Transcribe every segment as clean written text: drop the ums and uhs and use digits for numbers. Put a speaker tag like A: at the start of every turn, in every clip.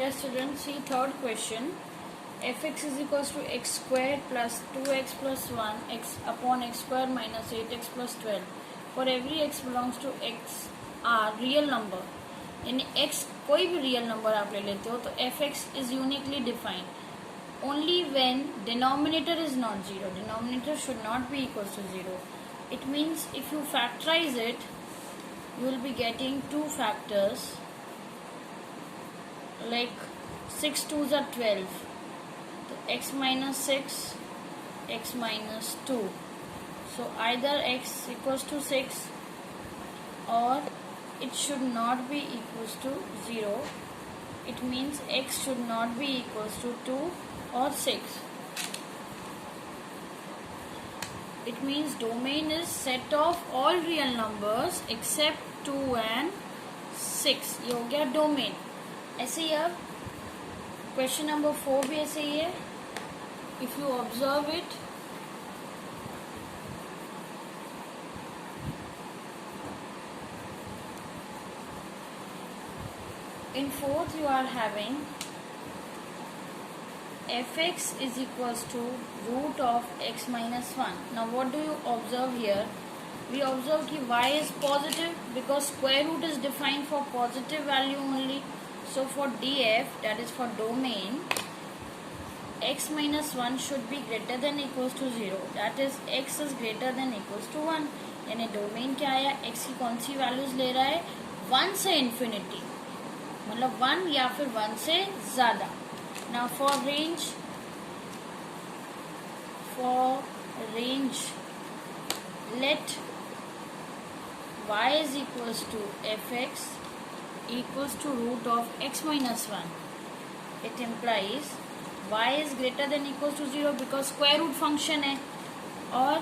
A: Yes, children, see third question. Fx is equals to x squared plus 2x plus 1 x upon x square minus 8x plus 12. For every x belongs to x are real number. यानी x कोई भी real number आप ले लेते हो तो fx is uniquely defined only when denominator is not 0. Denominator should not be equals to 0. It means if you factorize it, you will be getting two factors like 6 2s are 12. So x minus 6, x minus 2. So either x equals to 6 or it should not be equals to 0. It means x should not be equals to 2 or 6. It means domain is set of all real numbers except 2 and 6. ये हो गया domain. ऐसे ही अब question number 4 भी ऐसे ही है. If you observe it, in fourth you are having fx is equals to root of x minus 1. Now what do you observe here? We observe कि y is positive because square root is defined for positive value only. So for df, that is for domain, x minus 1 should be greater than equals to 0. That is x is greater than equals to 1. यानी domain क्या आया? x की कौन सी values ले रहा है? 1 से infinity, मतलब 1 या फिर 1 से ज्यादा. Now for range let y is equals to fx equals to root of x minus 1. It implies y is greater than equals to 0 because square root function है, और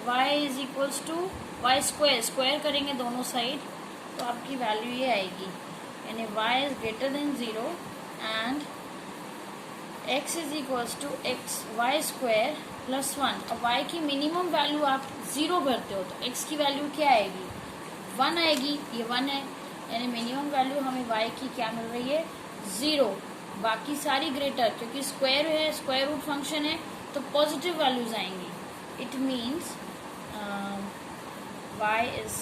A: y is equals to y square करेंगे दोनों side तो आपकी value ये आएगी, यानी y is greater than 0 and x is equals to y square plus 1. अब y की मिनिमम वैल्यू आप 0 भरते हो तो x की वैल्यू क्या आएगी? 1 आएगी. ये 1 है, यानी मिनिमम वैल्यू हमें y की क्या मिल रही है? 0. बाकी सारी ग्रेटर, क्योंकि स्क्वायर है, स्क्वायर रूट फंक्शन है तो पॉजिटिव वैल्यूज आएंगी. It means y is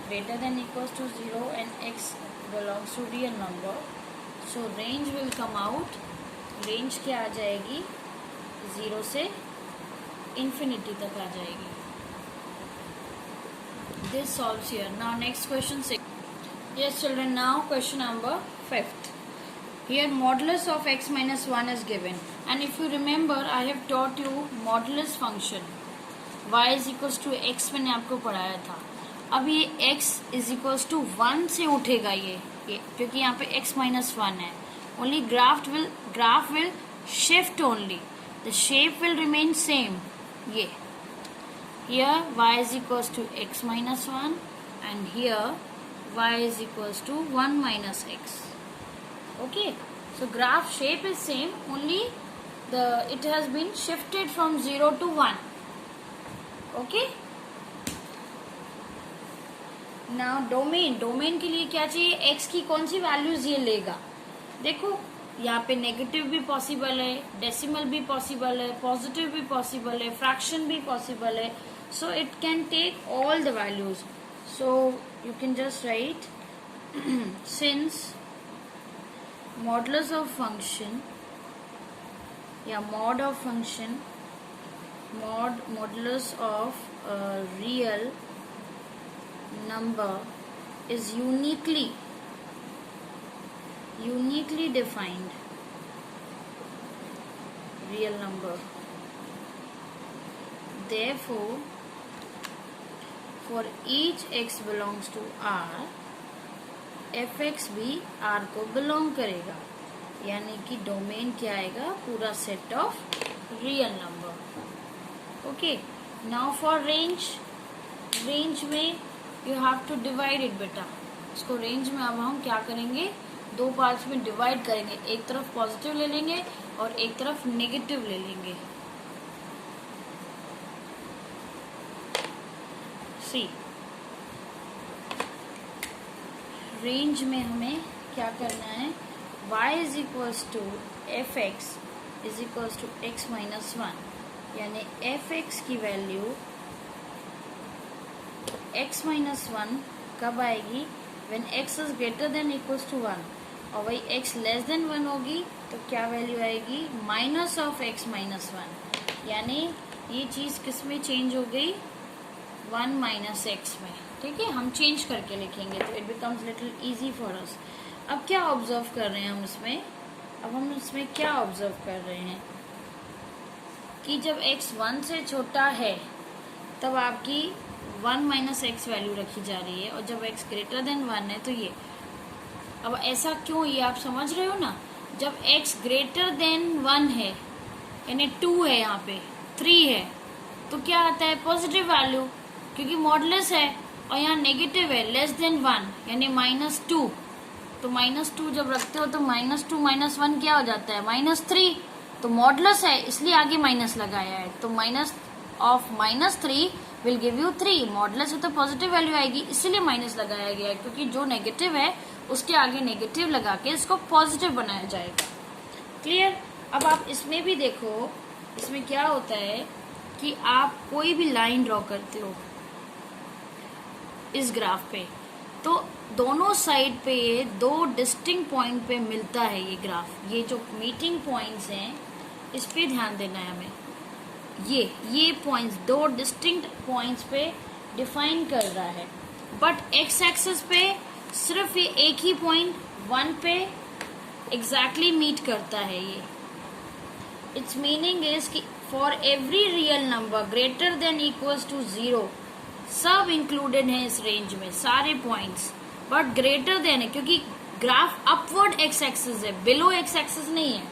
A: greater than equals to 0 and x belongs to real number. So range will come out. Range क्या आ जाएगी? 0 से इन्फिनिटी तक आ जाएगी. This solves here. Now next question 6. Yes children, now question number 5th. Here modulus of x minus 1 is given, and if you remember I have taught you modulus function. y is equals to x मैंने आपको पढ़ाया था. अब ये x is equals to 1 से उठेगा ये क्योंकि यहाँ पे x minus 1 है. Only graph will shift only. The shape will remain same. ये here y is equals to x minus 1 and here y is equals to 1 minus x. Okay, so graph shape is same, only it has been shifted from 0 to 1. Okay, now domain के लिए क्या चाहिए? x की कौन सी values ये लेगा? देखो यहाँ पे नेगेटिव भी पॉसिबल है, डेसिमल भी पॉसिबल है, पॉजिटिव भी पॉसिबल है, फ्रैक्शन भी पॉसिबल है. So it can take all the values. So you can just write since modulus of function, modulus of a real number is uniquely defined real number. Therefore for each x belongs to R, fx भी R को belong करेगा, यानी कि domain क्या आएगा? पूरा set of real number. Okay, now for range में you have to divide it बेटा. इसको रेंज में अब हम क्या करेंगे? दो पार्ट्स में डिवाइड करेंगे. एक तरफ पॉजिटिव ले लेंगे और एक तरफ नेगेटिव ले लेंगे. रेंज में हमें क्या करना है? y is equals to F X is equals to X minus one, यानी एफ एक्स की वैल्यू x माइनस वन कब आएगी? When x is greater than equals to one, और वही x लेस देन वन होगी तो क्या वैल्यू आएगी? Minus of x minus one, यानी ये चीज किस में चेंज हो गई? वन माइनस एक्स में। ठीक है, हम चेंज करके लिखेंगे तो it becomes little easy for us. अब क्या ऑब्जर्व कर रहे हैं हम इसमें? अब हम इसमें क्या ऑब्जर्व कर रहे हैं कि जब x वन से छोटा है तब आपकी वन माइनस एक्स वैल्यू रखी जा रही है, और जब x ग्रेटर देन वन है तो ये। अब ऐसा क्यों, ये आप समझ रहे हो ना? जब x ग्रेटर देन वन है, यानी टू है, यहाँ पे थ्री है, तो क्या आता है? पॉजिटिव वैल्यू, क्योंकि मॉडुलस है, और यहाँ नेगेटिव है, लेस देन वन यानी माइनस टू। तो माइनस टू जब रखते हो तो माइनस टू माइनस वन क्या हो जाता है? Minus three. तो मॉडुलस है इसलिए आगे माइनस लगाया है, तो minus of minus three will give you three. Modulus है तो पॉजिटिव वैल्यू आएगी, इसीलिए माइनस लगाया गया है, क्योंकि जो नेगेटिव है उसके आगे नेगेटिव लगा के इसको पॉजिटिव बनाया जाएगा। क्लियर? अब आप इसमें भी देखो, इसमें क्या होता है कि आप कोई भी लाइन ड्रॉ करते हो इस ग्राफ पे, तो दोनों साइड पे ये दो डिस्टिंक्ट पॉइंट पे मिलता है ये ग्राफ। ये जो मीटिंग पॉइंट्स हैं इस पे ध्यान देना है हमें। ये पॉइंट्स दो डिस्टिंक्ट पॉइंट्स पे डिफाइन कर रहा है, बट एक्स एक्सिस पे सिर्फ ये एक ही पॉइंट वन पे एग्जैक्टली मीट करता है ये। इट्स मीनिंग इज कि for every real number greater than equals to zero, सब इंक्लूडेड है इस रेंज में, सारे पॉइंट्स, बट ग्रेटर देन है क्योंकि ग्राफ अपवर्ड एक्स एक्सिस है, बिलो एक्स एक्सिस नहीं है।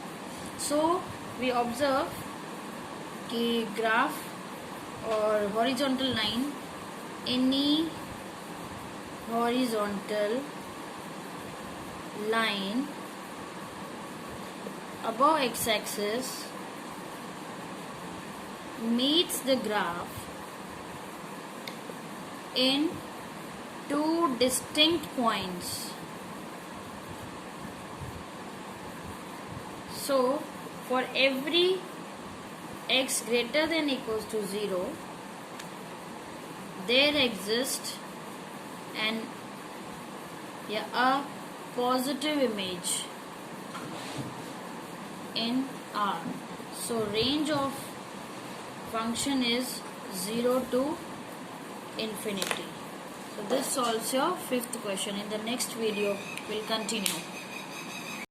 A: सो वी ऑब्जर्व कि ग्राफ और horizontal line, any horizontal line above x-axis meets the graph in two distinct points. So for every x greater than equals to 0, there exists a positive image in R. So range of function is 0 to infinity. So this solves your fifth question. In the next video we'll continue.